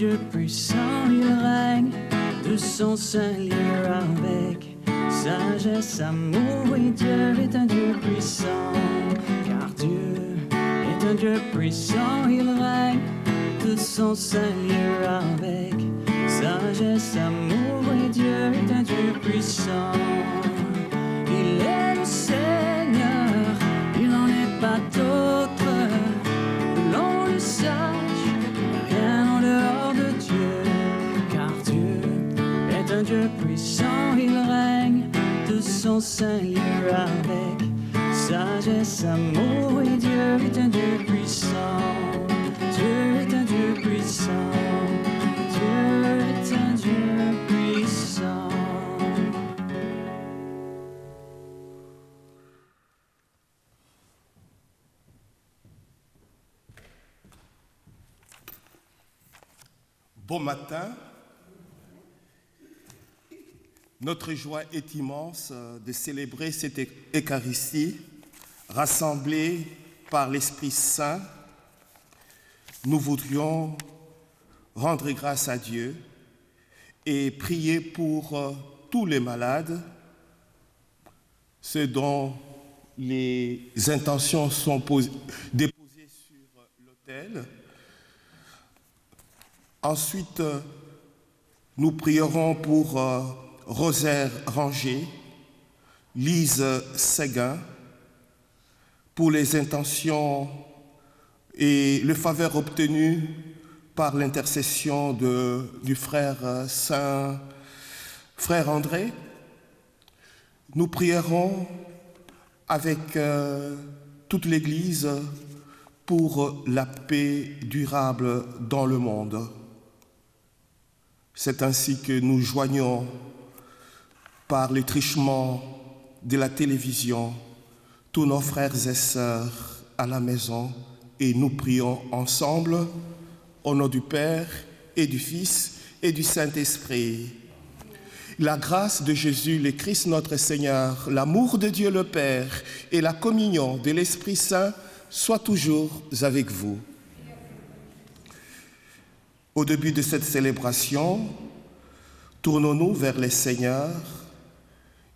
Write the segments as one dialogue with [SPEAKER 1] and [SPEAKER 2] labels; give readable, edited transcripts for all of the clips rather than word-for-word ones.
[SPEAKER 1] Dieu puissant, il règne de son sein lieu avec sagesse, amour, et Dieu est un Dieu puissant, car Dieu est un Dieu puissant, il règne de son sein lieu avec sagesse, amour, et Dieu est un Dieu puissant. Il est le Seigneur, il n'en est pas d'autre, que l'on le sache, rien en dehors de Dieu, car Dieu est un Dieu puissant, il règne de son sein lieu avec sagesse, amour, et Dieu est un Dieu puissant. Dieu est un Dieu puissant. Dieu est un Dieu puissant.
[SPEAKER 2] Bon matin. Notre joie est immense de célébrer cette Eucharistie rassemblée par l'Esprit Saint. Nous voudrions rendre grâce à Dieu et prier pour tous les malades, ceux dont les intentions sont déposées sur l'autel. Ensuite, nous prierons pour Rosaire Ranger, Lise Séguin, pour les intentions et le faveur obtenu par l'intercession du frère frère André. Nous prierons avec toute l'Église pour la paix durable dans le monde. C'est ainsi que nous joignons par le truchement de la télévision tous nos frères et sœurs à la maison et nous prions ensemble au nom du Père et du Fils et du Saint-Esprit. La grâce de Jésus, le Christ notre Seigneur, l'amour de Dieu le Père et la communion de l'Esprit Saint soient toujours avec vous. Au début de cette célébration, tournons-nous vers le Seigneur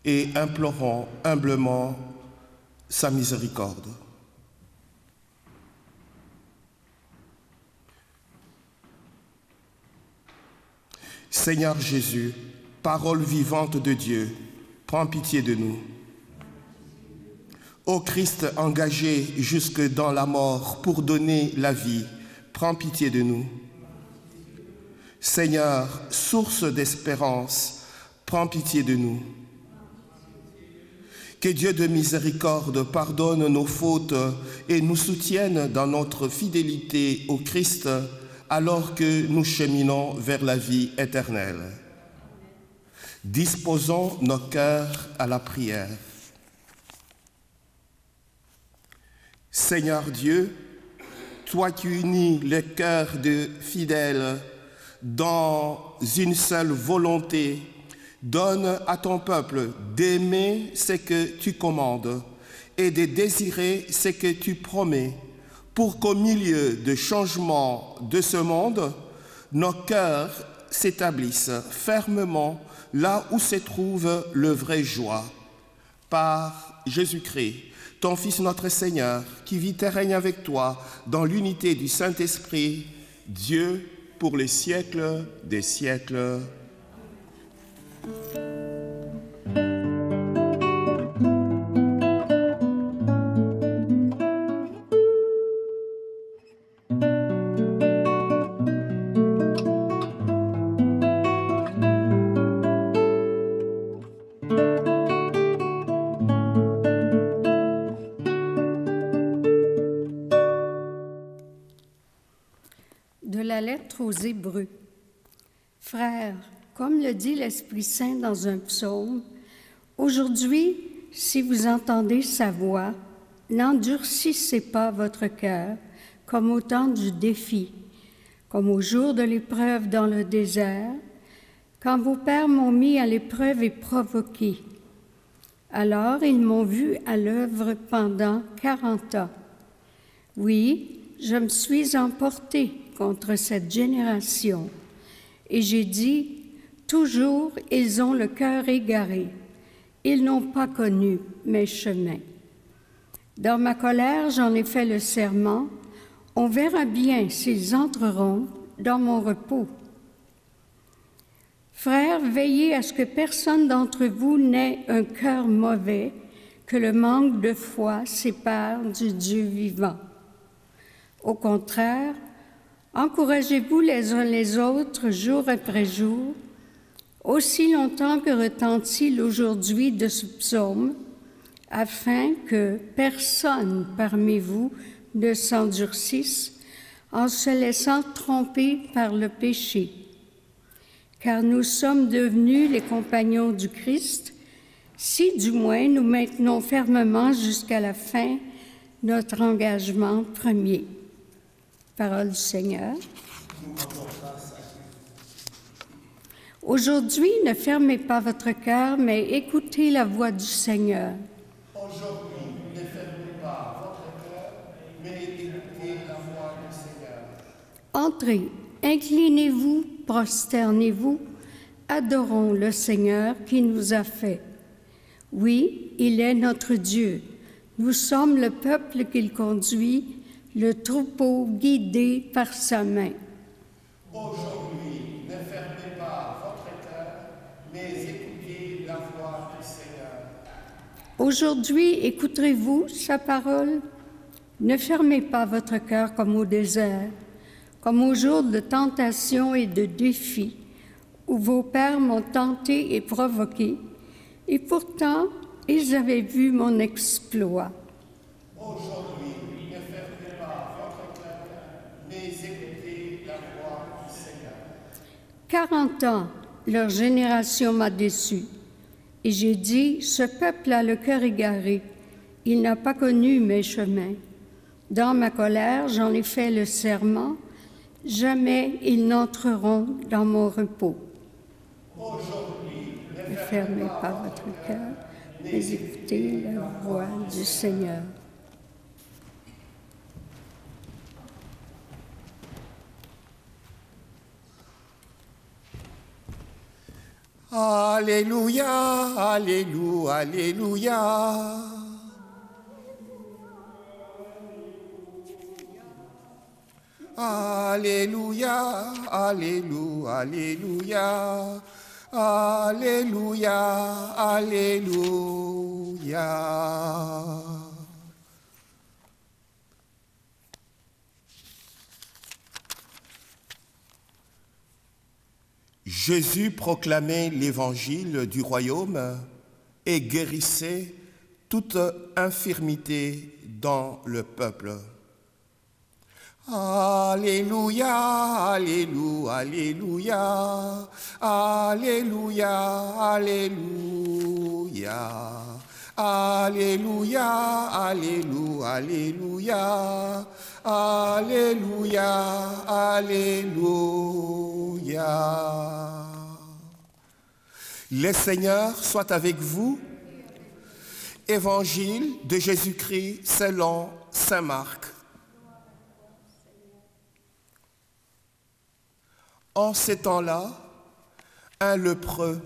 [SPEAKER 2] et implorons humblement sa miséricorde. Seigneur Jésus, parole vivante de Dieu, prends pitié de nous. Ô Christ engagé jusque dans la mort pour donner la vie, prends pitié de nous. Seigneur, source d'espérance, prends pitié de nous. Que Dieu de miséricorde pardonne nos fautes et nous soutienne dans notre fidélité au Christ alors que nous cheminons vers la vie éternelle. Disposons nos cœurs à la prière. Seigneur Dieu, toi qui unis les cœurs de fidèles dans une seule volonté, donne à ton peuple d'aimer ce que tu commandes et de désirer ce que tu promets, pour qu'au milieu de changements de ce monde, nos cœurs s'établissent fermement là où se trouve le vrai joie. Par Jésus-Christ, ton Fils notre Seigneur, qui vit et règne avec toi dans l'unité du Saint-Esprit, Dieu pour les siècles des siècles.
[SPEAKER 3] De la lettre aux Hébreux. Frères, comme le dit l'Esprit Saint dans un psaume, aujourd'hui, si vous entendez sa voix, n'endurcissez pas votre cœur comme au temps du défi, comme au jour de l'épreuve dans le désert, quand vos pères m'ont mis à l'épreuve et provoqué. Alors ils m'ont vu à l'œuvre pendant 40 ans. Oui, je me suis emporté contre cette génération. Et j'ai dit, toujours ils ont le cœur égaré. Ils n'ont pas connu mes chemins. Dans ma colère, j'en ai fait le serment. On verra bien s'ils entreront dans mon repos. Frères, veillez à ce que personne d'entre vous n'ait un cœur mauvais, que le manque de foi sépare du Dieu vivant. Au contraire, encouragez-vous les uns les autres jour après jour, aussi longtemps que retentit l'aujourd'hui de ce psaume, afin que personne parmi vous ne s'endurcisse en se laissant tromper par le péché. Car nous sommes devenus les compagnons du Christ, si du moins nous maintenons fermement jusqu'à la fin notre engagement premier. Parole du Seigneur. Aujourd'hui, ne fermez pas votre cœur, mais écoutez la voix du Seigneur.
[SPEAKER 2] Aujourd'hui, ne fermez pas votre cœur, mais écoutez la voix du Seigneur.
[SPEAKER 3] Entrez, inclinez-vous, prosternez-vous, adorons le Seigneur qui nous a fait. Oui, il est notre Dieu. Nous sommes le peuple qu'il conduit, le troupeau guidé par sa main.
[SPEAKER 2] Aujourd'hui, ne fermez pas votre cœur, mais écoutez la voix du Seigneur.
[SPEAKER 3] Aujourd'hui, écouterez-vous sa parole? Ne fermez pas votre cœur comme au désert, comme au jour de tentation et de défi, où vos pères m'ont tenté et provoqué, et pourtant, ils avaient vu mon exploit.
[SPEAKER 2] Aujourd'hui, ne fermez pas votre cœur, mais écoutez la voix du Seigneur.
[SPEAKER 3] 40 ans, leur génération m'a déçu. Et j'ai dit, ce peuple a le cœur égaré. Il n'a pas connu mes chemins. Dans ma colère, j'en ai fait le serment. Jamais ils n'entreront dans mon repos.
[SPEAKER 2] Aujourd'hui,
[SPEAKER 3] Ne fermez pas votre cœur, mais écoutez la voix du Seigneur.
[SPEAKER 2] Alléluia, Alléluia, Alléluia. Alléluia, Alléluia, Alléluia. Alléluia, Alléluia. Jésus proclamait l'évangile du royaume et guérissait toute infirmité dans le peuple. Alléluia, Alléluia, Alléluia, Alléluia, Alléluia, Alléluia, Alléluia, Alléluia, Alléluia, Alléluia. Le Seigneur soit avec vous. Évangile de Jésus-Christ selon saint Marc. En ces temps-là, un lépreux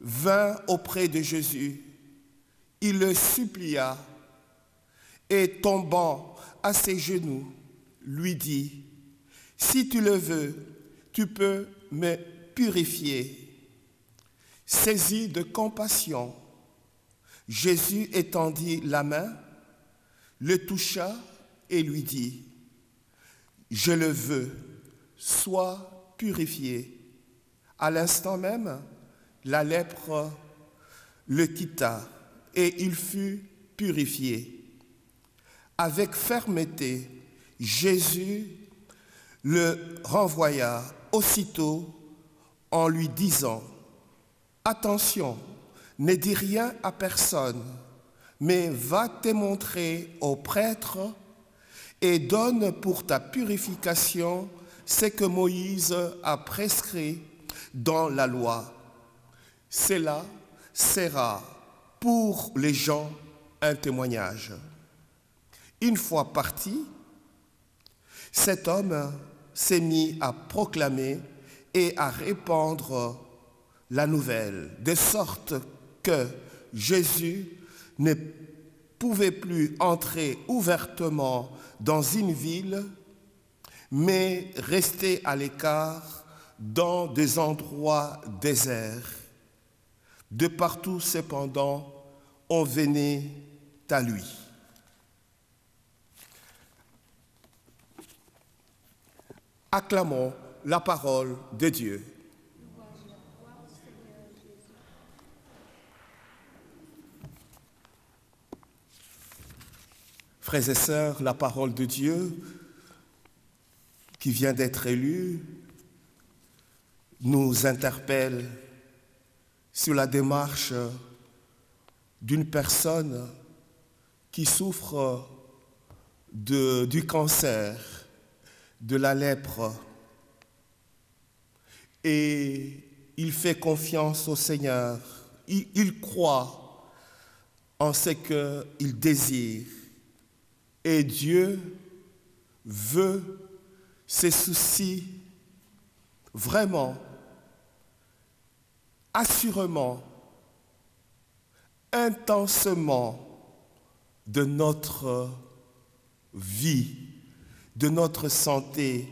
[SPEAKER 2] vint auprès de Jésus. Il le supplia et tombant à ses genoux, lui dit, « Si tu le veux, tu peux me purifier. » Saisi de compassion, Jésus étendit la main, le toucha et lui dit, « Je le veux, sois purifié. » À l'instant même, la lèpre le quitta et il fut purifié. Avec fermeté, Jésus le renvoya aussitôt en lui disant, « Attention, ne dis rien à personne, mais va te montrer au prêtre et donne pour ta purification ce que Moïse a prescrit dans la loi. Cela sera pour les gens un témoignage. » Une fois parti, cet homme s'est mis à proclamer et à répandre la nouvelle, de sorte que Jésus ne pouvait plus entrer ouvertement dans une ville, mais rester à l'écart dans des endroits déserts. De partout, cependant, on venait à lui. Acclamons la parole de Dieu. Frères et sœurs, la parole de Dieu qui vient d'être élue nous interpelle sur la démarche d'une personne qui souffre du cancer, de la lèpre, et il fait confiance au Seigneur. Il croit en ce qu'il désire. Et Dieu veut ses soucis vraiment, assurément, intensement de notre vie, de notre santé.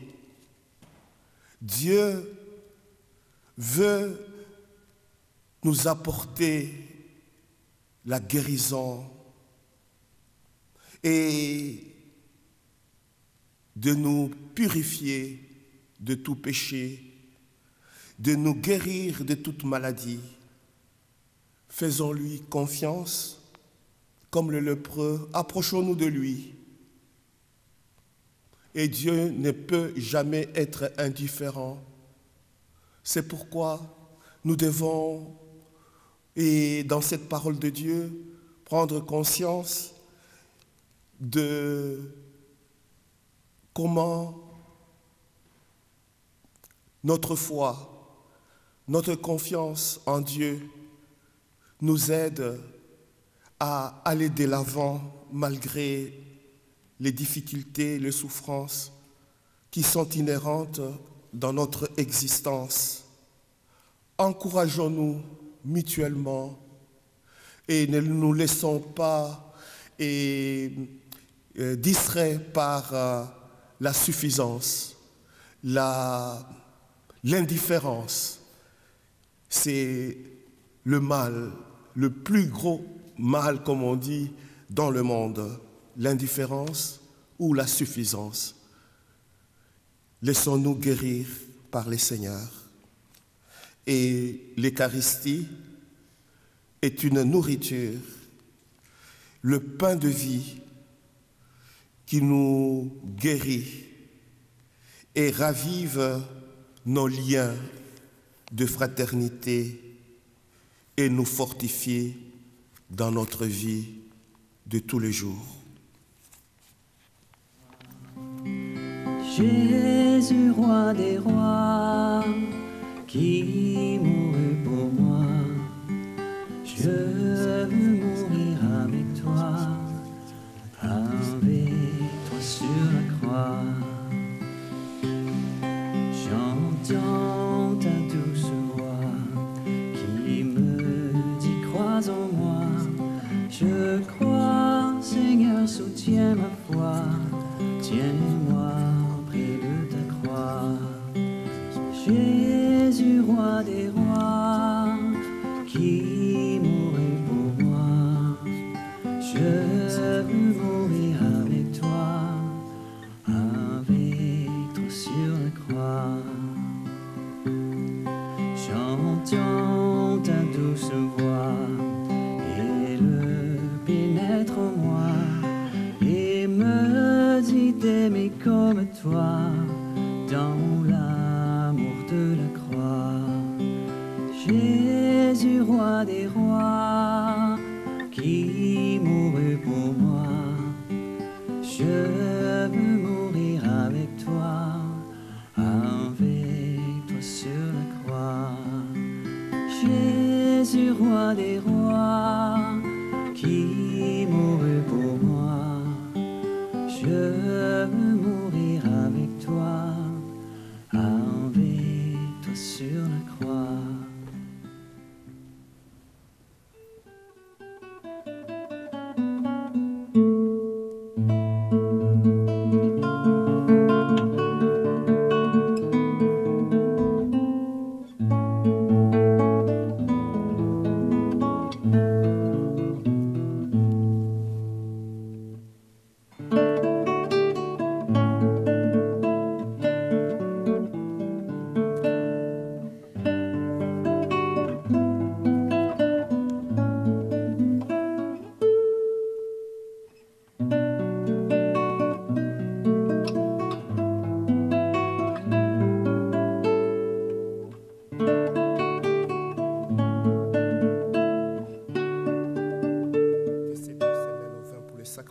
[SPEAKER 2] Dieu veut nous apporter la guérison et de nous purifier de tout péché, de nous guérir de toute maladie. Faisons-lui confiance, comme le lépreux, approchons-nous de lui. Et Dieu ne peut jamais être indifférent. C'est pourquoi nous devons, et dans cette parole de Dieu, prendre conscience de comment notre foi, notre confiance en Dieu nous aide à aller de l'avant malgré les difficultés, les souffrances qui sont inhérentes dans notre existence. Encourageons-nous mutuellement et ne nous laissons pas distraits par la suffisance, l'indifférence. C'est le mal, le plus gros mal, comme on dit, dans le monde, l'indifférence ou la suffisance. Laissons-nous guérir par le Seigneur. Et l'Eucharistie est une nourriture, le pain de vie qui nous guérit et ravive nos liens de fraternité et nous fortifie dans notre vie de tous les jours.
[SPEAKER 1] Jésus, roi des rois, qui mourut pour moi, je veux mourir avec toi sur la croix. J'entends ta douce voix qui me dit crois en moi. Je crois, Seigneur, soutiens ma foi, tiens-moi près de ta croix. Jésus, roi des rois, qui mourut pour moi, je veux mourir avec toi sur la croix. J'entends ta douce voix, elle pénètre en moi et me dit d'aimer comme toi dans l'amour de la croix. Jésus, roi des rois, qui mourut pour moi, je veux mourir avec toi sur la croix. Jésus, roi des rois, qui mourut pour moi, je veux mourir avec toi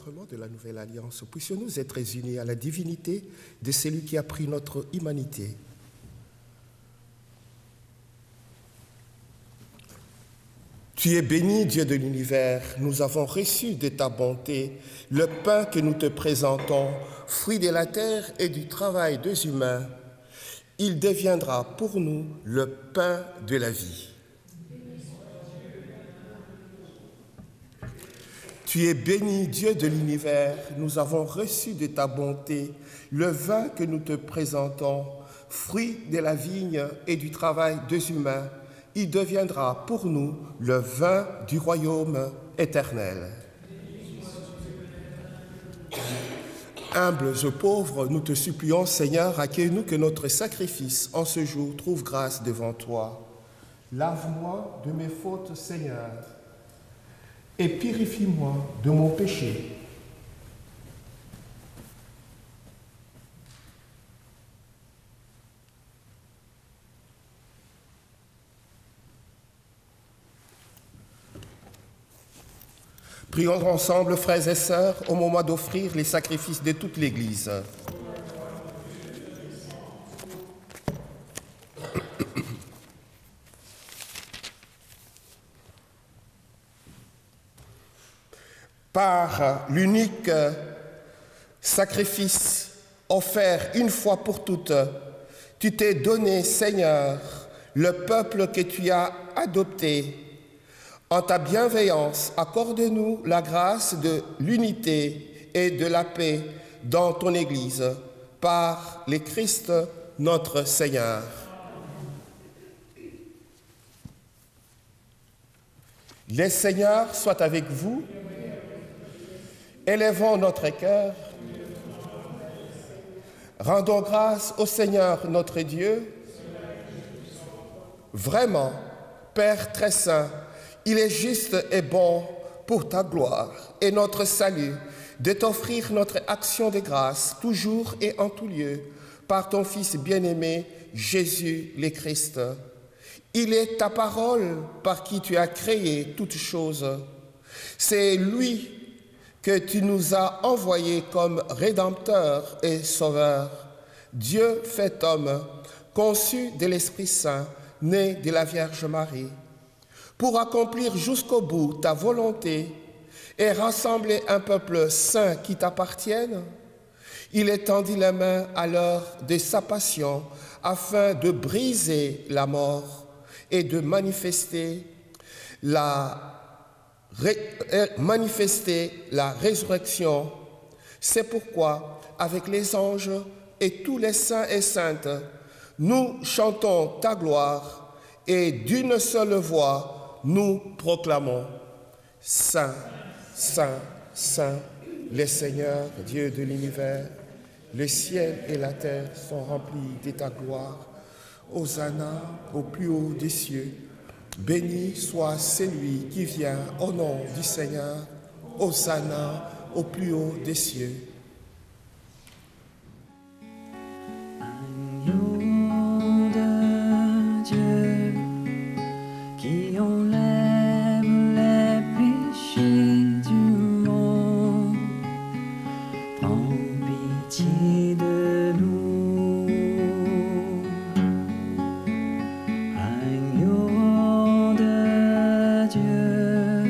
[SPEAKER 2] sacrement de la Nouvelle Alliance, puissions-nous être unis à la divinité de celui qui a pris notre humanité. Tu es béni, Dieu de l'univers, nous avons reçu de ta bonté le pain que nous te présentons, fruit de la terre et du travail des humains. Il deviendra pour nous le pain de la vie. Tu es béni, Dieu de l'univers, nous avons reçu de ta bonté le vin que nous te présentons, fruit de la vigne et du travail des humains. Il deviendra pour nous le vin du royaume éternel. Humbles et pauvres, nous te supplions, Seigneur, accueille-nous que notre sacrifice en ce jour trouve grâce devant toi. Lave-moi de mes fautes, Seigneur, et purifie-moi de mon péché. Prions ensemble, frères et sœurs, au moment d'offrir les sacrifices de toute l'Église. Par l'unique sacrifice offert une fois pour toutes, tu t'es donné, Seigneur, le peuple que tu as adopté. En ta bienveillance, accorde-nous la grâce de l'unité et de la paix dans ton Église, par le Christ notre Seigneur. Le Seigneur soit avec vous. Élevons notre cœur. Rendons grâce au Seigneur notre Dieu. Vraiment, Père très saint, il est juste et bon pour ta gloire et notre salut de t'offrir notre action de grâce toujours et en tout lieu par ton Fils bien-aimé, Jésus le Christ. Il est ta parole par qui tu as créé toutes choses. C'est lui que tu nous as envoyé comme Rédempteur et Sauveur. Dieu fait homme, conçu de l'Esprit Saint, né de la Vierge Marie, pour accomplir jusqu'au bout ta volonté et rassembler un peuple saint qui t'appartienne. Il étendit les mains à l'heure de sa passion afin de briser la mort et de manifester la résurrection. C'est pourquoi, avec les anges et tous les saints et saintes, nous chantons ta gloire et d'une seule voix, nous proclamons « Saint, Saint, Saint, le Seigneur, Dieu de l'univers, le ciel et la terre sont remplis de ta gloire. Hosanna au plus haut des cieux. Béni soit celui qui vient au nom du Seigneur. Hosanna au plus haut des cieux. »
[SPEAKER 1] Agneau de Dieu, qui enlève les péchés du monde, prends pitié de nous. Agneau de Dieu,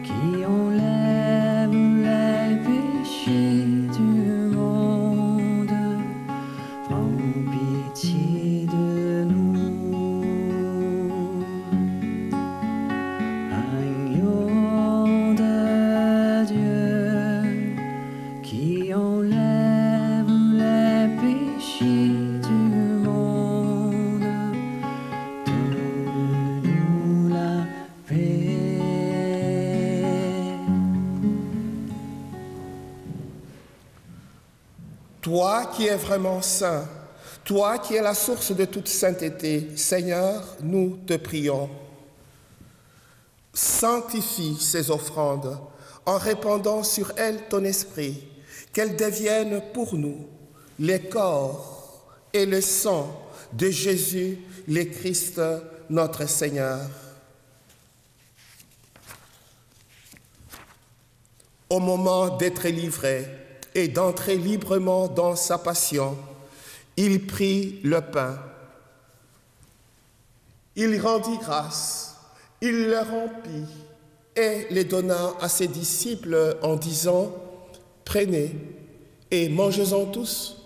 [SPEAKER 1] qui enlève les péchés du monde, prends pitié de nous. Agneau de Dieu, qui enlève les péchés du monde, donne-nous la paix.
[SPEAKER 2] Toi qui es vraiment saint, toi qui es la source de toute sainteté, Seigneur, nous te prions. Sanctifie ces offrandes en répandant sur elles ton esprit, qu'elles deviennent pour nous les corps et le sang de Jésus, le Christ, notre Seigneur. au moment d'être livré et d'entrer librement dans sa passion, il prit le pain. Il rendit grâce, il le rompit et les donna à ses disciples en disant, « Prenez et mangez-en tous,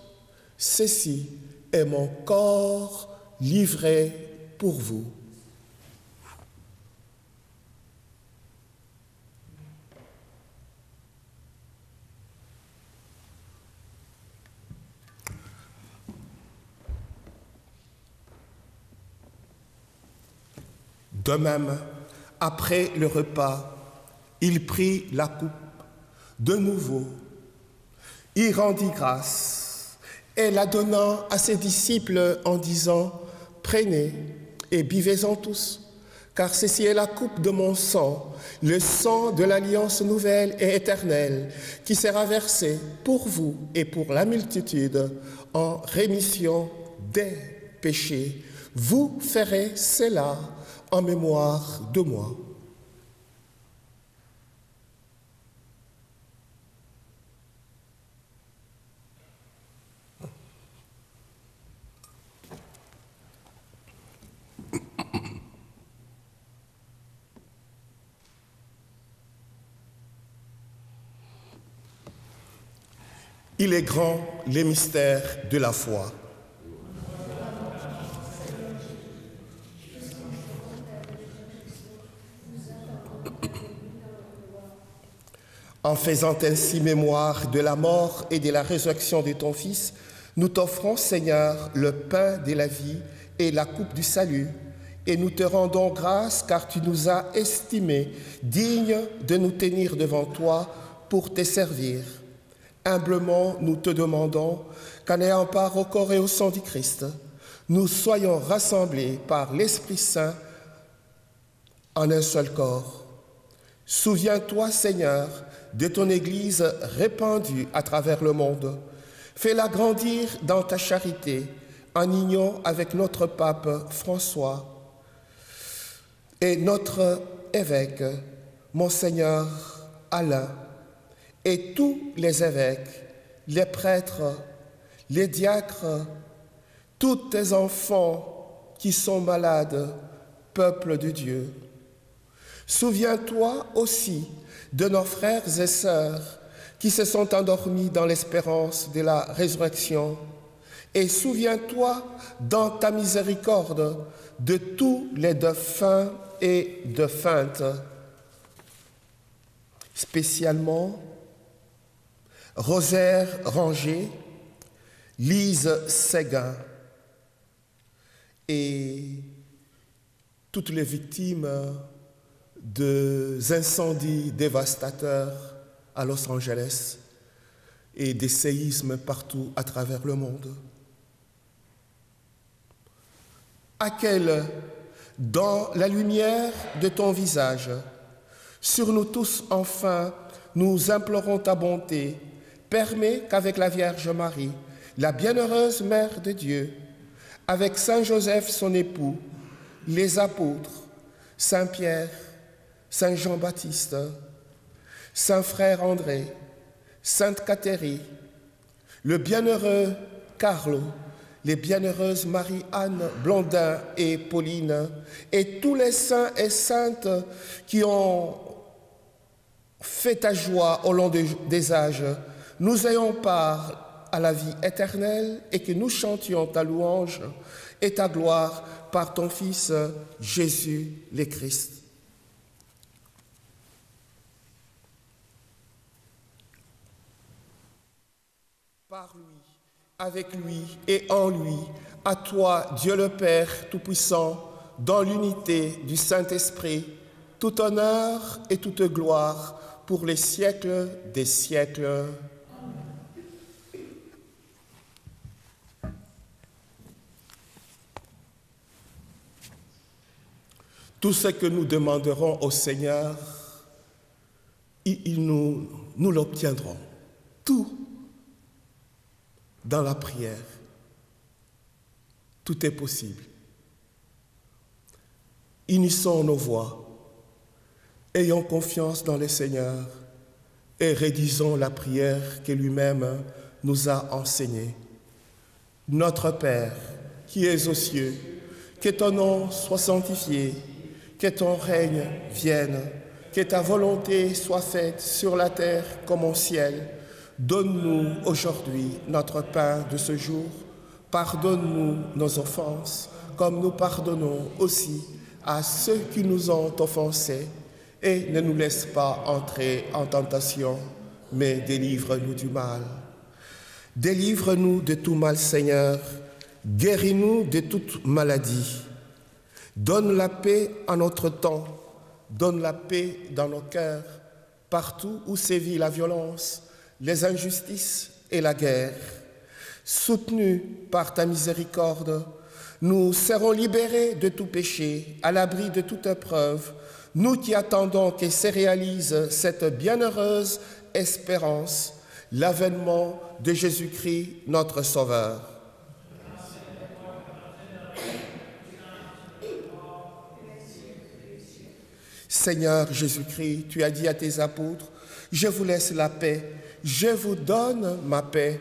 [SPEAKER 2] ceci est mon corps livré pour vous. » De même, après le repas, il prit la coupe de nouveau. Il rendit grâce et la donna à ses disciples en disant, « Prenez et buvez-en tous, car ceci est la coupe de mon sang, le sang de l'alliance nouvelle et éternelle, qui sera versé pour vous et pour la multitude en rémission des péchés. Vous ferez cela en mémoire de moi. » Il est grand les mystères de la foi. En faisant ainsi mémoire de la mort et de la résurrection de ton Fils, nous t'offrons, Seigneur, le pain de la vie et la coupe du salut, et nous te rendons grâce car tu nous as estimés dignes de nous tenir devant toi pour te servir. Humblement, nous te demandons qu'en ayant part au corps et au sang du Christ, nous soyons rassemblés par l'Esprit Saint en un seul corps. Souviens-toi, Seigneur, de ton Église répandue à travers le monde. Fais-la grandir dans ta charité, en union avec notre pape François et notre évêque, Monseigneur Alain, et tous les évêques, les prêtres, les diacres, tous tes enfants qui sont malades, peuple de Dieu. Souviens-toi aussi de nos frères et sœurs qui se sont endormis dans l'espérance de la résurrection. Et souviens-toi dans ta miséricorde de tous les défunts et défuntes, spécialement Rosaire Ranger, Lise Séguin et toutes les victimes des incendies dévastateurs à Los Angeles et des séismes partout à travers le monde. À quel, dans la lumière de ton visage, sur nous tous enfin, nous implorons ta bonté, permets qu'avec la Vierge Marie, la bienheureuse Mère de Dieu, avec Saint Joseph son époux, les apôtres, Saint Pierre, Saint Jean-Baptiste, Saint Frère André, Sainte Catherine, le bienheureux Carlo, les bienheureuses Marie-Anne, Blondin et Pauline, et tous les saints et saintes qui ont fait ta joie au long des âges, nous ayons part à la vie éternelle et que nous chantions ta louange et ta gloire par ton Fils Jésus le Christ. Par lui, avec lui et en lui, à toi, Dieu le Père Tout-Puissant, dans l'unité du Saint-Esprit, tout honneur et toute gloire pour les siècles des siècles. Tout ce que nous demanderons au Seigneur, nous l'obtiendrons. Tout dans la prière. Tout est possible. Unissons nos voix. Ayons confiance dans le Seigneur et rédigeons la prière que lui-même nous a enseignée. Notre Père, qui es aux cieux, que ton nom soit sanctifié, que ton règne vienne, que ta volonté soit faite sur la terre comme au ciel. Donne-nous aujourd'hui notre pain de ce jour. Pardonne-nous nos offenses, comme nous pardonnons aussi à ceux qui nous ont offensés. Et ne nous laisse pas entrer en tentation, mais délivre-nous du mal. Délivre-nous de tout mal, Seigneur. Guéris-nous de toute maladie. Donne la paix à notre temps. Donne la paix dans nos cœurs, partout où sévit la violence, les injustices et la guerre. Soutenus par ta miséricorde, nous serons libérés de tout péché, à l'abri de toute épreuve, nous qui attendons que se réalise cette bienheureuse espérance, l'avènement de Jésus-Christ, notre Sauveur. Seigneur Jésus-Christ, tu as dit à tes apôtres, « Je vous laisse la paix, je vous donne ma paix.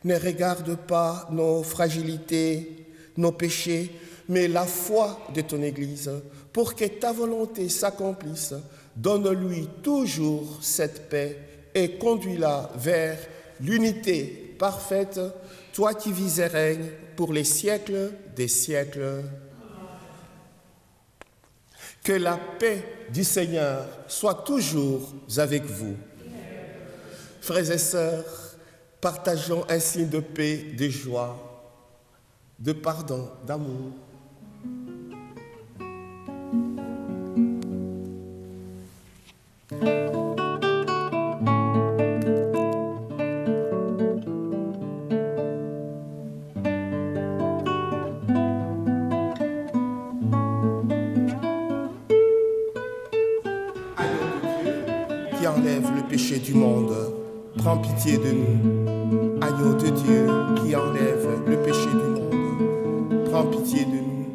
[SPEAKER 2] Ne regarde pas nos fragilités, nos péchés, mais la foi de ton Église, pour que ta volonté s'accomplisse. Donne-lui toujours cette paix et conduis-la vers l'unité parfaite, toi qui vis et règnes pour les siècles des siècles. » Que la paix du Seigneur soit toujours avec vous. Frères et sœurs, partageons un signe de paix, de joie, de pardon, d'amour. Qui enlève le péché du monde, prends pitié de nous. Agneau de Dieu qui enlève le péché du monde, prends pitié de nous.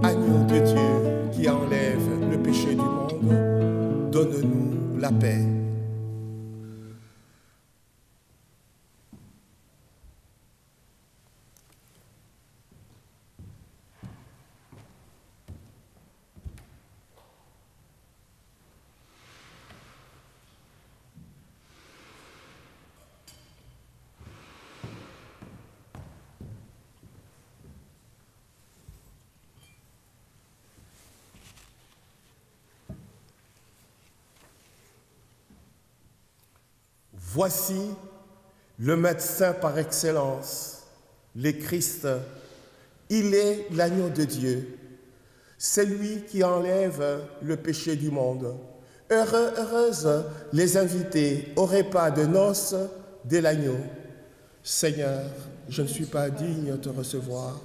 [SPEAKER 2] Agneau de Dieu qui enlève le péché du monde, donne-nous la paix. Voici le médecin par excellence, le Christ. Il est l'agneau de Dieu, celui qui enlève le péché du monde. Heureuses les invités au repas de noces de l'agneau. Seigneur, je ne suis pas digne de te recevoir,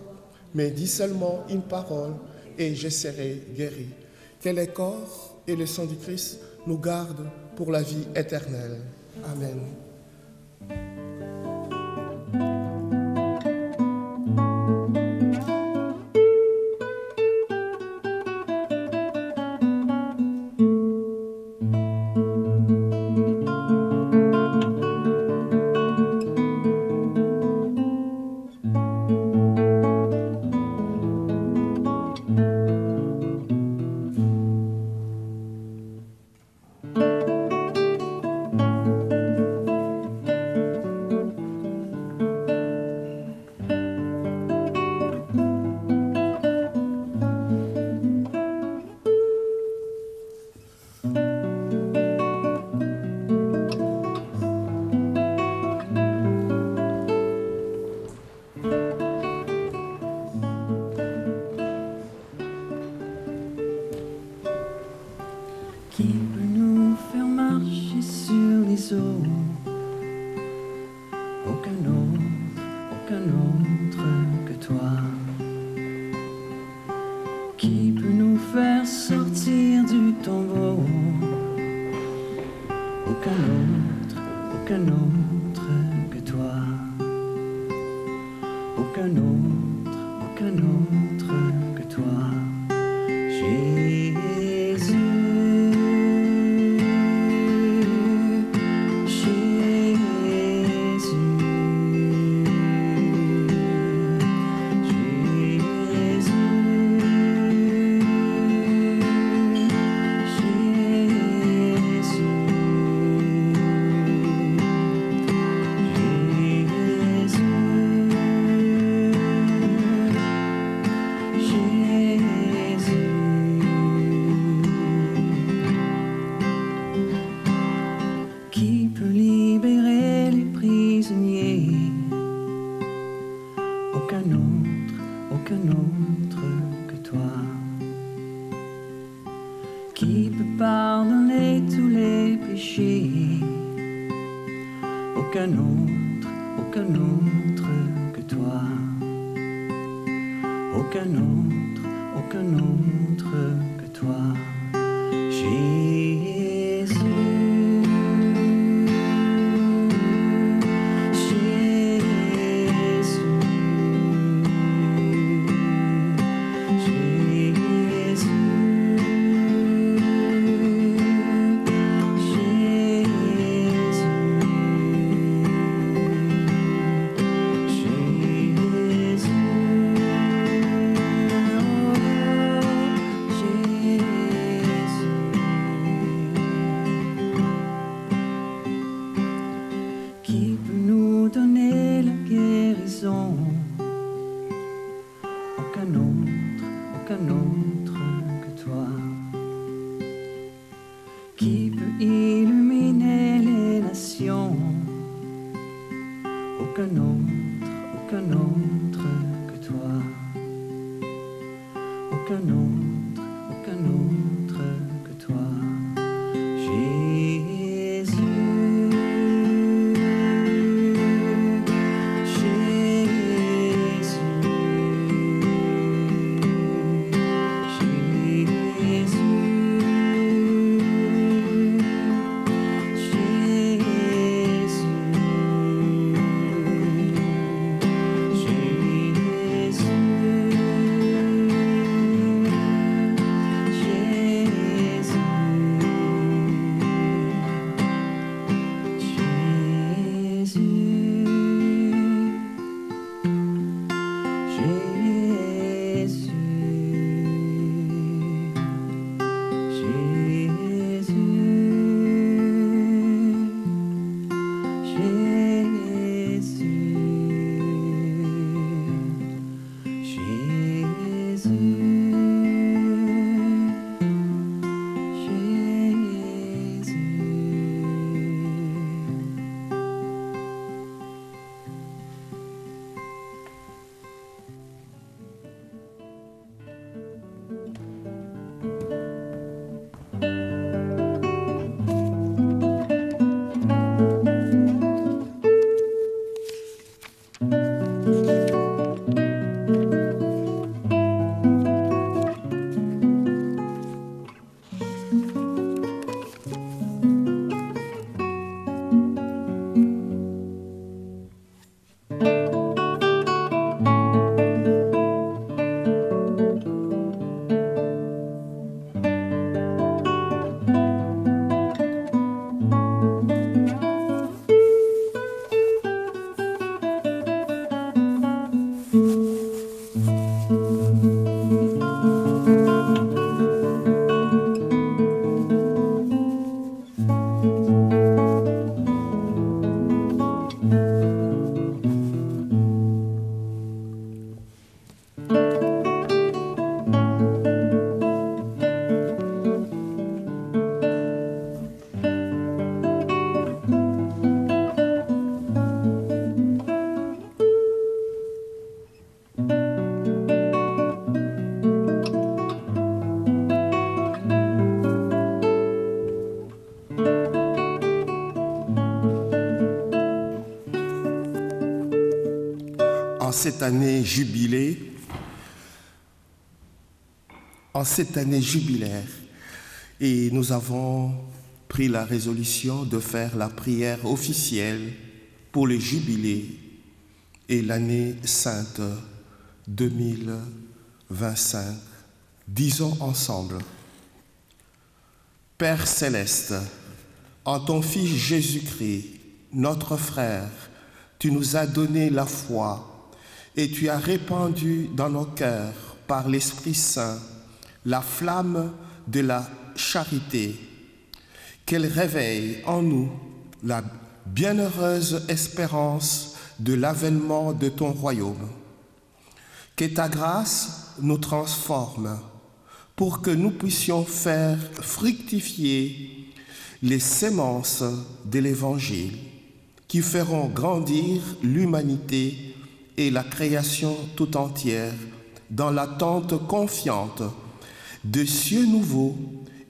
[SPEAKER 2] mais dis seulement une parole et je serai guéri. Que le corps et le sang du Christ nous gardent pour la vie éternelle. Amen.
[SPEAKER 1] Qui peut nous faire marcher sur les eaux? Aucun autre que toi. Qui peut nous faire sortir du tombeau? Aucun autre que toi. Aucun autre que toi. Jésus, aucun autre que toi. Aucun autre que toi. Jésus. Aucun autre que toi. Qui peut illuminer les nations? Aucun autre que toi. Aucun autre que toi. Jésus.
[SPEAKER 2] En cette année jubilaire, et nous avons pris la résolution de faire la prière officielle pour le jubilé et l'année sainte 2025. Disons ensemble: Père céleste, en ton Fils Jésus-Christ, notre frère, tu nous as donné la foi et tu as répandu dans nos cœurs, par l'Esprit Saint, la flamme de la charité. Qu'elle réveille en nous la bienheureuse espérance de l'avènement de ton royaume. Que ta grâce nous transforme pour que nous puissions faire fructifier les semences de l'Évangile qui feront grandir l'humanité et la création tout entière dans l'attente confiante de cieux nouveaux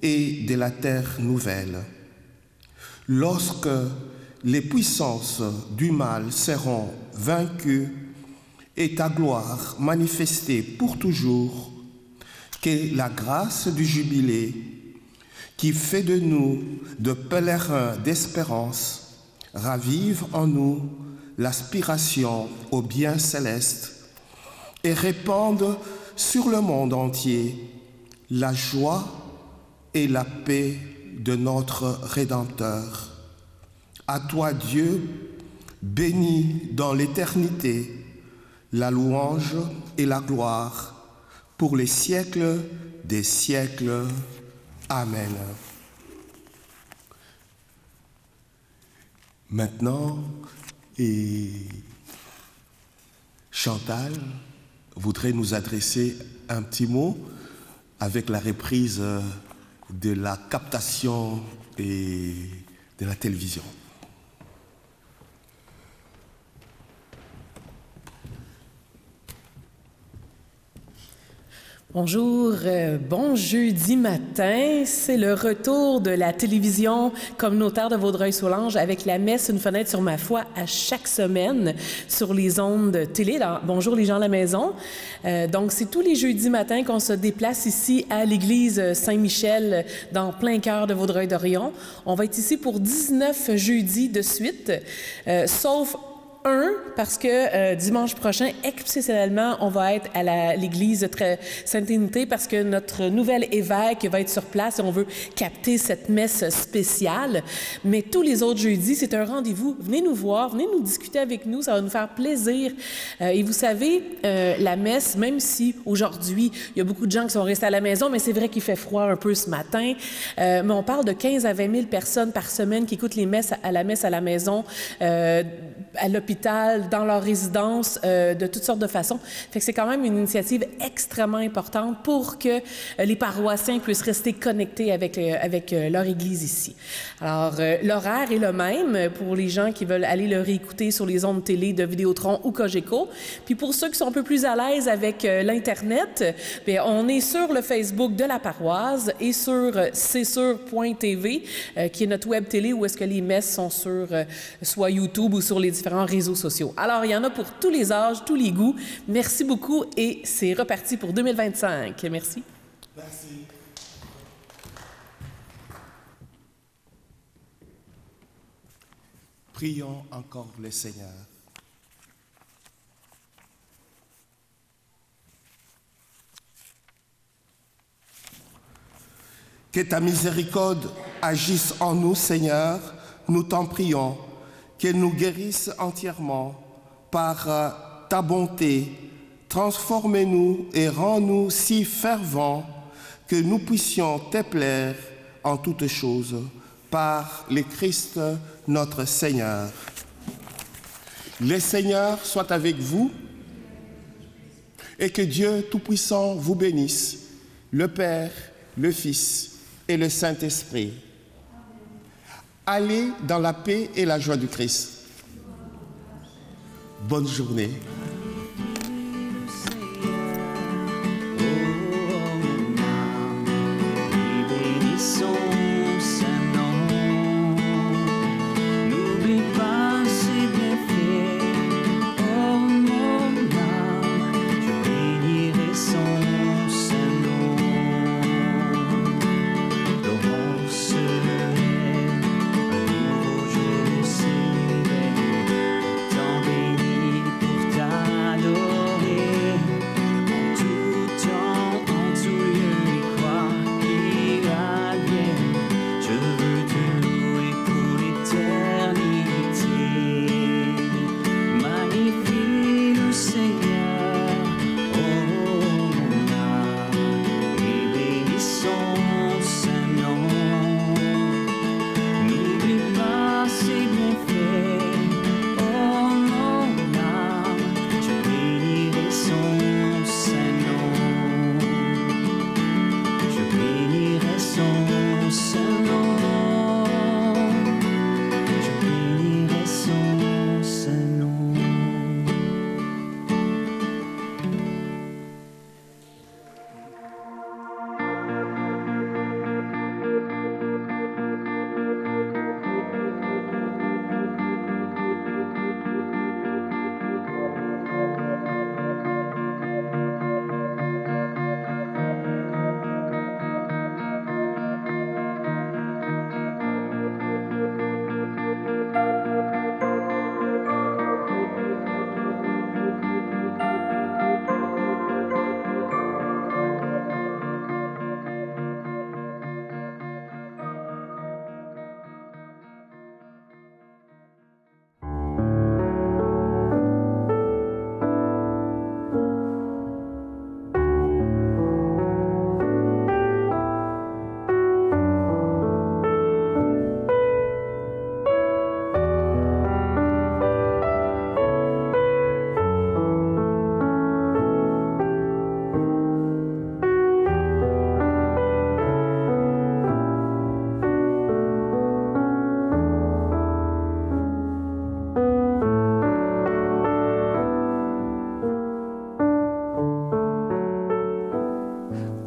[SPEAKER 2] et de la terre nouvelle. Lorsque les puissances du mal seront vaincues et ta gloire manifestée pour toujours, que la grâce du jubilé, qui fait de nous de pèlerins d'espérance, ravive en nous l'aspiration au bien céleste et répande sur le monde entier la joie et la paix de notre Rédempteur. À toi, Dieu, béni dans l'éternité, la louange et la gloire pour les siècles des siècles. Amen. Maintenant, Chantal voudrait nous adresser un petit mot avec la reprise de la captation et de la télévision.
[SPEAKER 4] Bonjour, bon jeudi matin. C'est le retour de la télévision communautaire de Vaudreuil-Soulanges avec la messe Une fenêtre sur ma foi à chaque semaine sur les ondes télé. Alors, bonjour les gens à la maison. Donc, c'est tous les jeudis matins qu'on se déplace ici à l'église Saint-Michel dans plein cœur de Vaudreuil-Dorion. On va être ici pour 19 jeudis de suite, sauf parce que dimanche prochain, exceptionnellement, on va être à l'église Sainte-Trinité parce que notre nouvel évêque va être sur place et on veut capter cette messe spéciale. Mais tous les autres jeudis, c'est un rendez-vous. Venez nous voir, venez nous discuter avec nous, ça va nous faire plaisir. Et vous savez, la messe, même si aujourd'hui, il y a beaucoup de gens qui sont restés à la maison, mais c'est vrai qu'il fait froid un peu ce matin, mais on parle de 15 à 20 000 personnes par semaine qui écoutent les messes à la maison, à l'hôpital, dans leur résidence, de toutes sortes de façons. Fait que c'est quand même une initiative extrêmement importante pour que les paroissiens puissent rester connectés avec leur église ici. Alors, l'horaire est le même pour les gens qui veulent aller le réécouter sur les ondes télé de Vidéotron ou Cogeco. Puis pour ceux qui sont un peu plus à l'aise avec l'Internet, bien, on est sur le Facebook de la paroisse et sur csur.tv, qui est notre web télé où est-ce que les messes sont sur soit YouTube ou sur les différents réseaux sociaux. Alors, il y en a pour tous les âges, tous les goûts. Merci beaucoup et c'est reparti pour 2025. Merci.
[SPEAKER 2] Merci. Prions encore le Seigneur. Que ta miséricorde agisse en nous, Seigneur, nous t'en prions. Qu'elle nous guérisse entièrement par ta bonté. Transforme-nous et rends-nous si fervents que nous puissions te plaire en toutes choses par le Christ notre Seigneur. Le Seigneur soit avec vous et que Dieu Tout-Puissant vous bénisse, le Père, le Fils et le Saint-Esprit. Allez dans la paix et la joie du Christ. Bonne journée.
[SPEAKER 1] Tant béni pour ta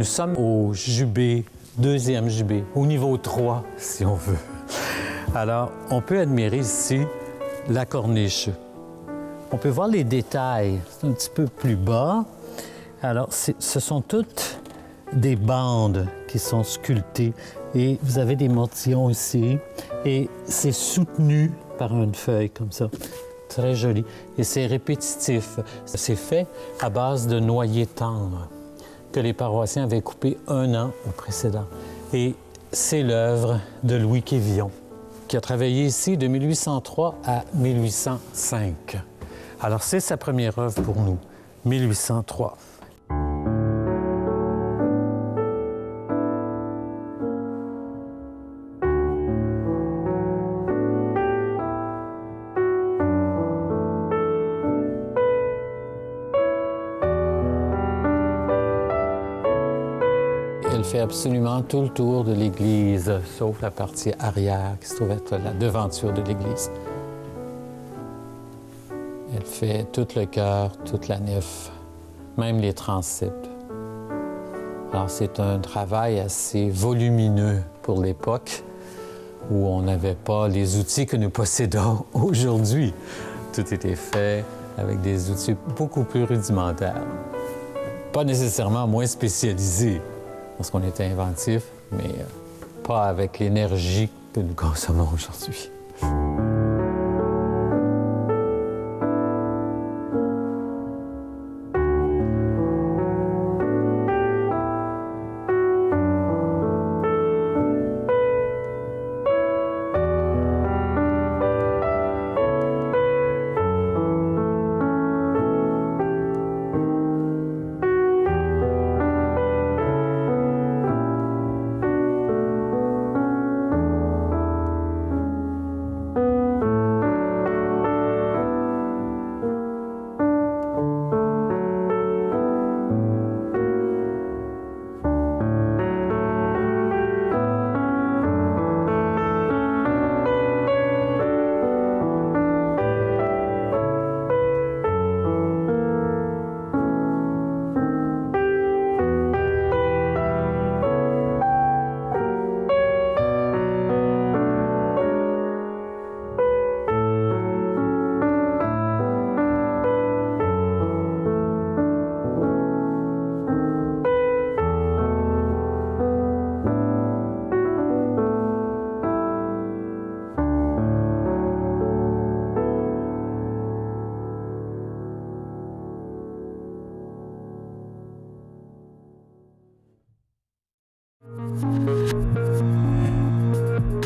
[SPEAKER 5] Nous sommes au jubé, deuxième jubé, au niveau 3, si on veut. Alors, on peut admirer ici la corniche. On peut voir les détails, c'est un petit peu plus bas. Alors, ce sont toutes des bandes qui sont sculptées. Et vous avez des mortillons ici. Et c'est soutenu par une feuille comme ça. Très joli. Et c'est répétitif. C'est fait à base de noyer tendre que les paroissiens avaient coupé 1 an au précédent. Et c'est l'œuvre de Louis Quévillon, qui a travaillé ici de 1803 à 1805. Alors, c'est sa première œuvre pour nous, 1803. Elle fait absolument tout le tour de l'église, sauf la partie arrière, qui se trouve être la devanture de l'église. Elle fait tout le chœur, toute la nef, même les transepts. Alors, c'est un travail assez volumineux pour l'époque où on n'avait pas les outils que nous possédons aujourd'hui. Tout était fait avec des outils beaucoup plus rudimentaires. Pas nécessairement moins spécialisés, parce qu'on était inventifs, mais pas avec l'énergie que nous consommons aujourd'hui.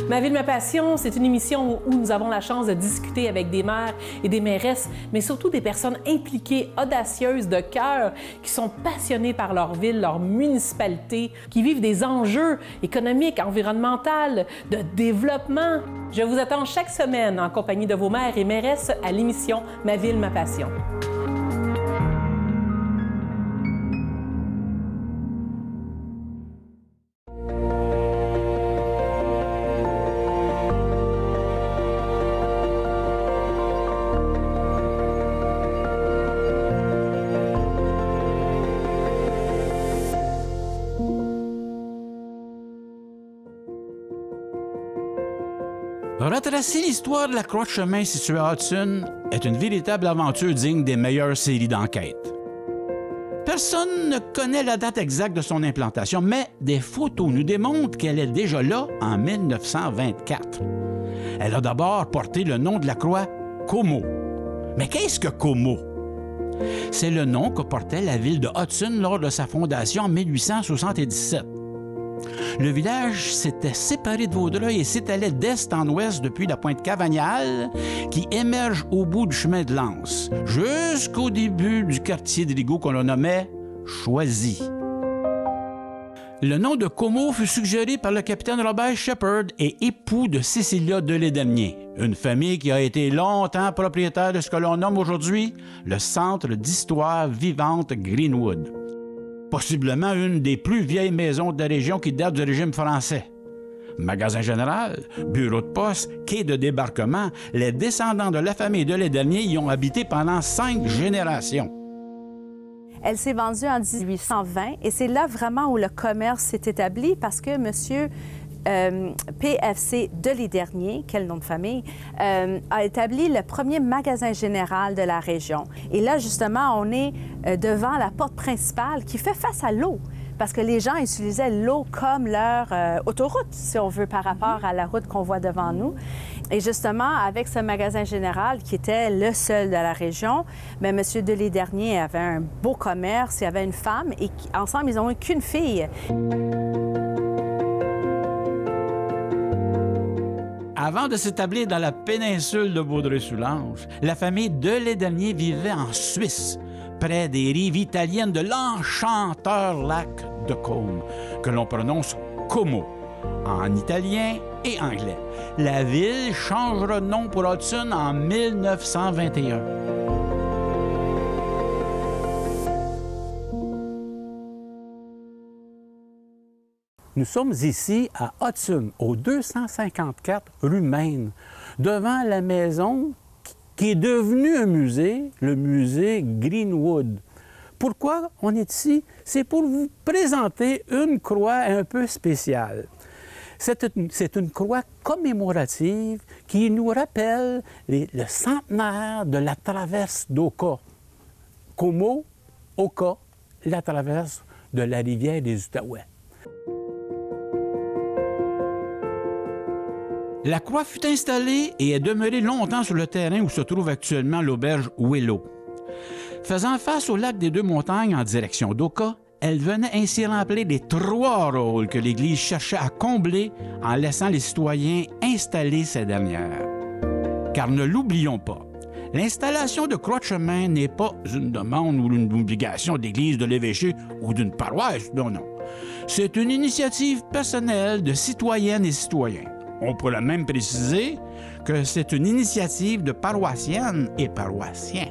[SPEAKER 4] Ma ville, ma passion, c'est une émission où nous avons la chance de discuter avec des maires et des mairesses, mais surtout des personnes impliquées, audacieuses, de cœur, qui sont passionnées par leur ville, leur municipalité, qui vivent des enjeux économiques, environnementaux, de développement. Je vous attends chaque semaine en compagnie de vos maires et mairesses à l'émission Ma ville, ma passion.
[SPEAKER 6] Retracer l'histoire de la croix de chemin située à Hudson est une véritable aventure digne des meilleures séries d'enquête. Personne ne connaît la date exacte de son implantation, mais des photos nous démontrent qu'elle est déjà là en 1924. Elle a d'abord porté le nom de la croix Como. Mais qu'est-ce que Como? C'est le nom que portait la ville de Hudson lors de sa fondation en 1877. Le village s'était séparé de Vaudreuil et s'étalait d'est en ouest depuis la pointe Cavagnal, qui émerge au bout du chemin de l'Anse, jusqu'au début du quartier de Rigaud qu'on le nommait Choisy. Le nom de Como fut suggéré par le capitaine Robert Shepherd et époux de Cécilia de Lédamier, une famille qui a été longtemps propriétaire de ce que l'on nomme aujourd'hui le Centre d'histoire vivante Greenwood. Possiblement une des plus vieilles maisons de la région qui date du régime français. Magasin général, bureau de poste, quai de débarquement, les descendants de la famille de Lédamier y ont habité pendant 5 générations.
[SPEAKER 7] Elle s'est vendue en 1820 et c'est là vraiment où le commerce s'est établi parce que M. PFC Delisdernier, quel nom de famille, a établi le premier magasin général de la région. Et là, justement, on est devant la porte principale qui fait face à l'eau. Parce que les gens utilisaient l'eau comme leur autoroute, si on veut, par rapport à la route qu'on voit devant nous. Et justement, avec ce magasin général qui était le seul de la région, bien, M. Delisdernier avait un beau commerce, il avait une femme et ensemble, ils n'ont eu qu'une fille.
[SPEAKER 6] Avant de s'établir dans la péninsule de Vaudreuil-Soulanges, la famille Delisdernier vivait en Suisse, près des rives italiennes de l'enchanteur lac de Como, que l'on prononce Como, en italien et anglais. La ville changera de nom pour Hudson en 1921.
[SPEAKER 8] Nous sommes ici à Hudson, au 254 rue Maine, devant la maison qui est devenue un musée, le musée Greenwood. Pourquoi on est ici? C'est pour vous présenter une croix un peu spéciale. C'est une croix commémorative qui nous rappelle le centenaire de la traverse d'Oka. Como, Oka, la traverse de la rivière des Outaouais.
[SPEAKER 6] La croix fut installée et est demeurée longtemps sur le terrain où se trouve actuellement l'auberge Willow. Faisant face au lac des Deux-Montagnes en direction d'Oka, elle venait ainsi remplir les 3 rôles que l'Église cherchait à combler en laissant les citoyens installer ces dernières. Car ne l'oublions pas, l'installation de croix de chemin n'est pas une demande ou une obligation d'Église, de l'évêché ou d'une paroisse, non. C'est une initiative personnelle de citoyennes et citoyens. On pourrait même préciser que c'est une initiative de paroissiennes et paroissiens.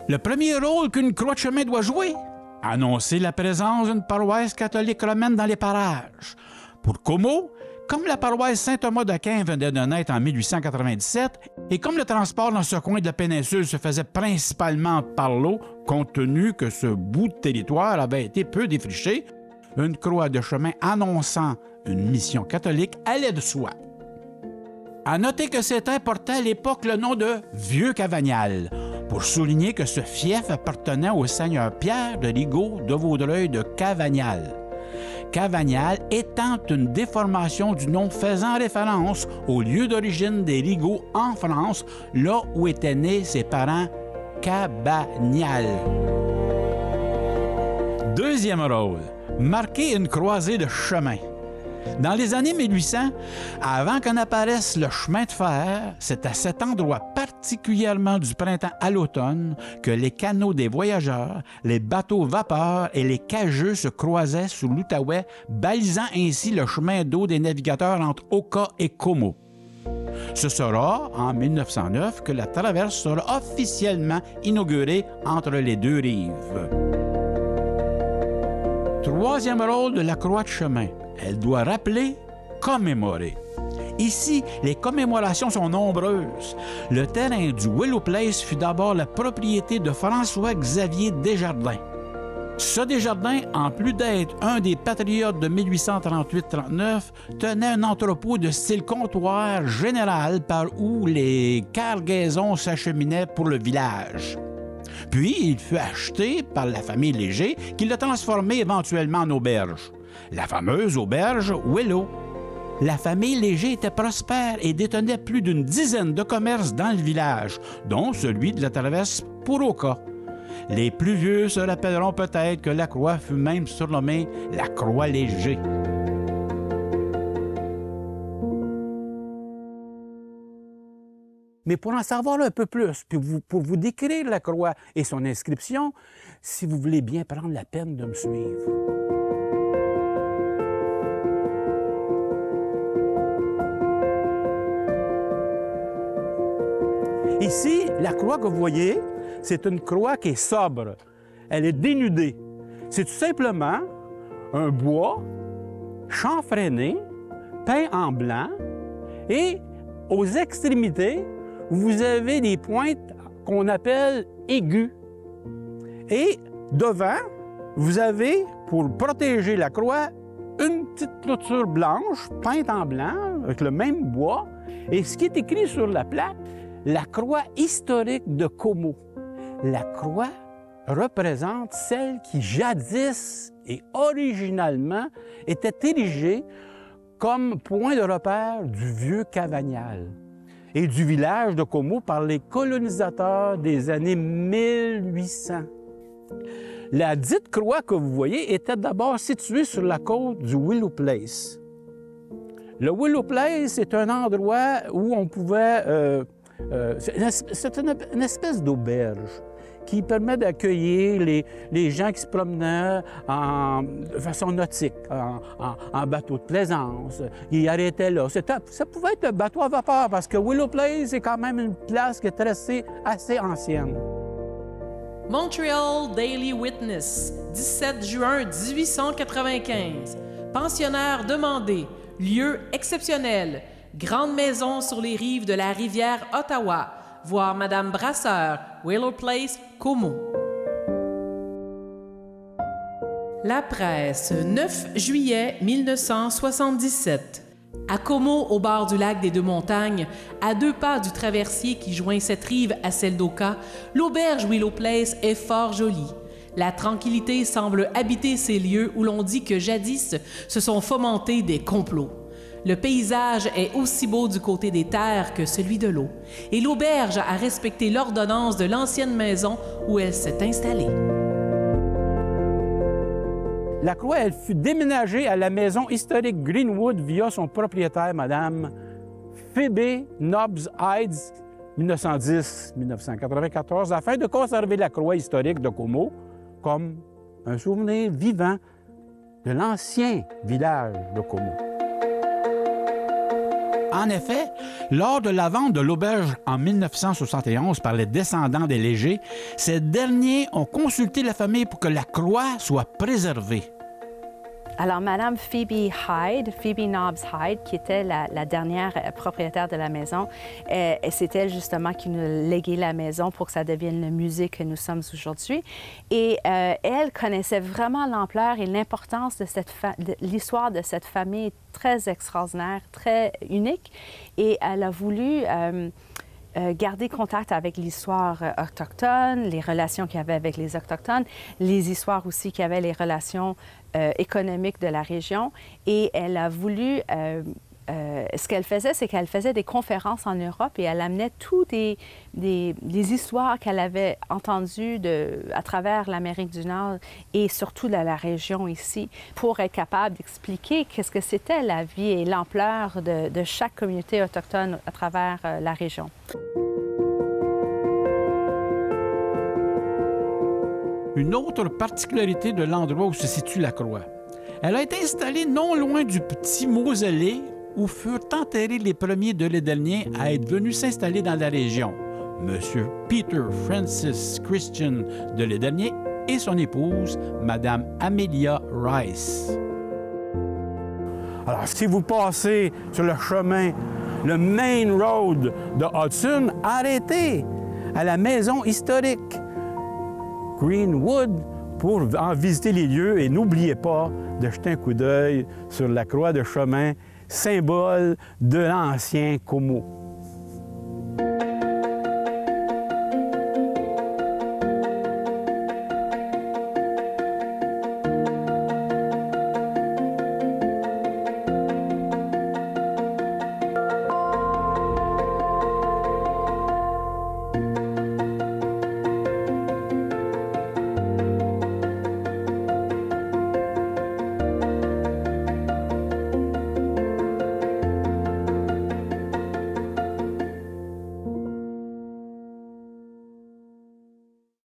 [SPEAKER 6] Le premier rôle qu'une croix de chemin doit jouer, annoncer la présence d'une paroisse catholique romaine dans les parages. Pour Como, comme la paroisse Saint-Thomas d'Aquin venait de naître en 1897, et comme le transport dans ce coin de la péninsule se faisait principalement par l'eau, compte tenu que ce bout de territoire avait été peu défriché, une croix de chemin annonçant une mission catholique allait de soi. À noter que c'était porté à l'époque le nom de Vieux-Cavagnal, pour souligner que ce fief appartenait au seigneur Pierre de Rigaud de Vaudreuil de Cavagnal. Cavagnal étant une déformation du nom faisant référence au lieu d'origine des Rigaud en France, là où étaient nés ses parents Cabagnal. Deuxième rôle, marquer une croisée de chemin. Dans les années 1800, avant qu'en apparaisse le chemin de fer, c'est à cet endroit particulièrement du printemps à l'automne que les canaux des voyageurs, les bateaux vapeurs et les cageux se croisaient sous l'Outaouais, balisant ainsi le chemin d'eau des navigateurs entre Oka et Como. Ce sera en 1909 que la traverse sera officiellement inaugurée entre les deux rives. Troisième rôle de la croix de chemin. Elle doit rappeler, commémorer. Ici, les commémorations sont nombreuses. Le terrain du Willow Place fut d'abord la propriété de François-Xavier Desjardins. Ce Desjardins, en plus d'être un des patriotes de 1838-39, tenait un entrepôt de style comptoir général par où les cargaisons s'acheminaient pour le village. Puis, il fut acheté par la famille Léger, qui l'a transformé éventuellement en auberge. La fameuse auberge Willow. La famille Léger était prospère et détenait plus d'une dizaine de commerces dans le village, dont celui de la traverse pour Oka. Les plus vieux se rappelleront peut-être que la croix fut même surnommée la Croix Léger.
[SPEAKER 8] Mais pour en savoir un peu plus, puis pour vous décrire la croix et son inscription, si vous voulez bien prendre la peine de me suivre. Ici, la croix que vous voyez, c'est une croix qui est sobre. Elle est dénudée. C'est tout simplement un bois chanfreiné, peint en blanc, et aux extrémités, vous avez des pointes qu'on appelle aiguës. Et Devant, vous avez, pour protéger la croix, une petite clôture blanche, peinte en blanc, avec le même bois. Et ce qui est écrit sur la plaque, la croix historique de Como. La croix représente celle qui jadis et originalement était érigée comme point de repère du vieux Cavagnal et du village de Como par les colonisateurs des années 1800. La dite croix que vous voyez était d'abord située sur la côte du Willow Place. Le Willow Place est un endroit où on pouvait... c'est une espèce d'auberge qui permet d'accueillir les gens qui se promenaient de façon nautique, en bateau de plaisance. Ils arrêtaient là. Ça pouvait être un bateau à vapeur parce que Willow Place est quand même une place qui est assez ancienne.
[SPEAKER 4] Montreal Daily Witness, 17 juin 1895. Pensionnaire demandé, lieu exceptionnel, grande maison sur les rives de la rivière Ottawa, voir Madame Brasseur, Willow Place, Como. La presse, 9 juillet 1977. À Como, au bord du lac des Deux-Montagnes, à 2 pas du traversier qui joint cette rive à celle d'Oka, l'auberge Willow Place est fort jolie. La tranquillité semble habiter ces lieux où l'on dit que jadis se sont fomentés des complots. Le paysage est aussi beau du côté des terres que celui de l'eau, et l'auberge a respecté l'ordonnance de l'ancienne maison où elle s'est installée.
[SPEAKER 8] La croix, elle fut déménagée à la maison historique Greenwood via son propriétaire, Mme Phoebe Nobbs Hyde, 1910-1994, afin de conserver la croix historique de Como comme un souvenir vivant de l'ancien village de Como.
[SPEAKER 6] En effet, lors de la vente de l'auberge en 1971 par les descendants des Léger, ces derniers ont consulté la famille pour que la croix soit préservée.
[SPEAKER 7] Alors, Madame Phoebe Nobbs Hyde, qui était la dernière propriétaire de la maison, c'est elle justement qui nous léguait la maison pour que ça devienne le musée que nous sommes aujourd'hui. Et elle connaissait vraiment l'ampleur et l'importance de l'histoire de cette famille très extraordinaire, très unique. Et elle a voulu garder contact avec l'histoire autochtone, les relations qu'il y avait avec les Autochtones, les histoires aussi qu'il y avait, les relations économiques de la région. Et elle a voulu... ce qu'elle faisait, c'est qu'elle faisait des conférences en Europe et elle amenait toutes des histoires qu'elle avait entendues à travers l'Amérique du Nord et surtout de la région ici pour être capable d'expliquer qu'est-ce que c'était la vie et l'ampleur de chaque communauté autochtone à travers la région.
[SPEAKER 6] Une autre particularité de l'endroit où se situe la croix. Elle a été installée non loin du petit mausolée où furent enterrés les premiers de l'Édelnien à être venus s'installer dans la région, M. Peter Francis Christian de l'Édelnien et son épouse, Mme Amelia Rice.
[SPEAKER 8] Alors, si vous passez sur le chemin, le Main Road de Hudson, arrêtez à la maison historique Greenwood pour en visiter les lieux et n'oubliez pas de jeter un coup d'œil sur la croix de chemin, symbole de l'ancien Como.